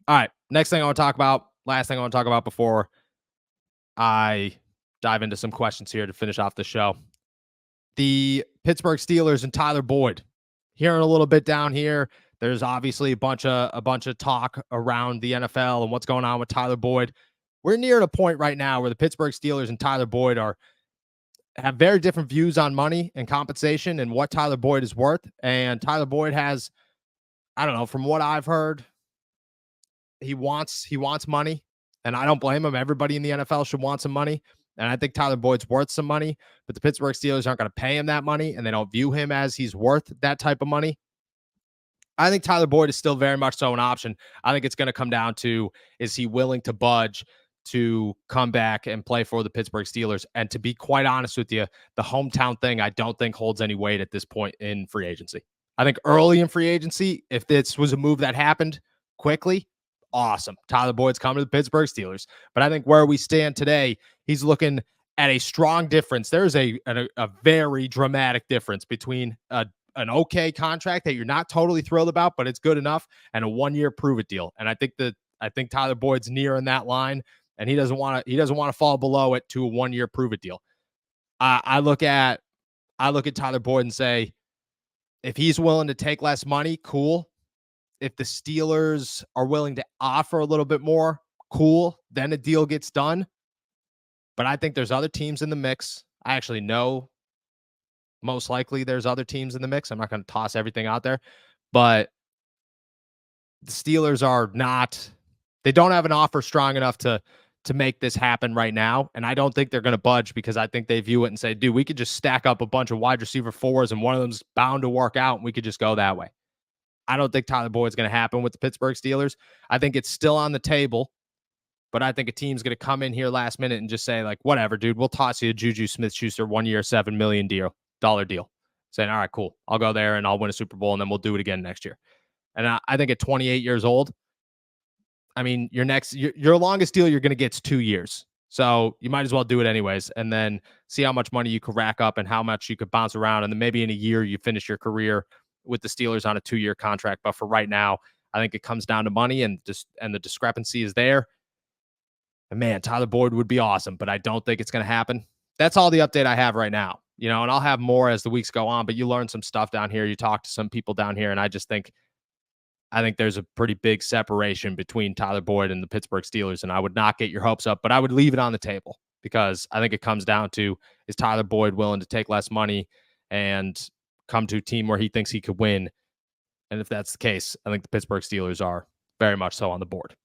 All right. Next thing I want to talk about, last thing I want to talk about before I dive into some questions here to finish off the show. The Pittsburgh Steelers and Tyler Boyd. Hearing a little bit down here, there's obviously a bunch of talk around the NFL and what's going on with Tyler Boyd. We're near a point right now where the Pittsburgh Steelers and Tyler Boyd have very different views on money and compensation and what Tyler Boyd is worth. And Tyler Boyd has, I don't know, from what I've heard, he wants money, and I don't blame him. Everybody in the NFL should want some money, and I think Tyler Boyd's worth some money, but the Pittsburgh Steelers aren't going to pay him that money, and they don't view him as he's worth that type of money. I think Tyler Boyd is still very much so an option. I think it's going to come down to, is he willing to budge to come back and play for the Pittsburgh Steelers? And to be quite honest with you, the hometown thing I don't think holds any weight at this point in free agency. I think early in free agency, if this was a move that happened quickly, awesome. Tyler Boyd's coming to the Pittsburgh Steelers. But I think where we stand today, he's looking at a strong difference. There's a very dramatic difference between an okay contract that you're not totally thrilled about, but it's good enough, and a 1-year prove it deal. And I think Tyler Boyd's near in that line, and he doesn't want to fall below it to a 1-year prove it deal. I look at Tyler Boyd and say, if he's willing to take less money, cool. If the Steelers are willing to offer a little bit more, cool. Then a deal gets done. But I think there's other teams in the mix. I actually know most likely there's other teams in the mix. I'm not going to toss everything out there, but the Steelers they don't have an offer strong enough to make this happen right now. And I don't think they're going to budge, because I think they view it and say, dude, we could just stack up a bunch of wide receiver fours and one of them's bound to work out, and we could just go that way. I don't think Tyler Boyd's going to happen with the Pittsburgh Steelers. I think it's still on the table, but I think a team's going to come in here last minute and just say, like, whatever, dude, we'll toss you a Juju Smith-Schuster 1-year, $7 million deal. Saying, all right, cool. I'll go there and I'll win a Super Bowl, and then we'll do it again next year. And I think at 28 years old, I mean, your longest deal you're going to get is 2 years. So you might as well do it anyways, and then see how much money you could rack up and how much you could bounce around. And then maybe in a year you finish your career with the Steelers on a 2-year contract. But for right now, I think it comes down to money, and the discrepancy is there. And man, Tyler Boyd would be awesome, but I don't think it's going to happen. That's all the update I have right now. And I'll have more as the weeks go on, but you learn some stuff down here. You talk to some people down here, and I think there's a pretty big separation between Tyler Boyd and the Pittsburgh Steelers, and I would not get your hopes up, but I would leave it on the table, because I think it comes down to, is Tyler Boyd willing to take less money and come to a team where he thinks he could win? And if that's the case, I think the Pittsburgh Steelers are very much so on the board.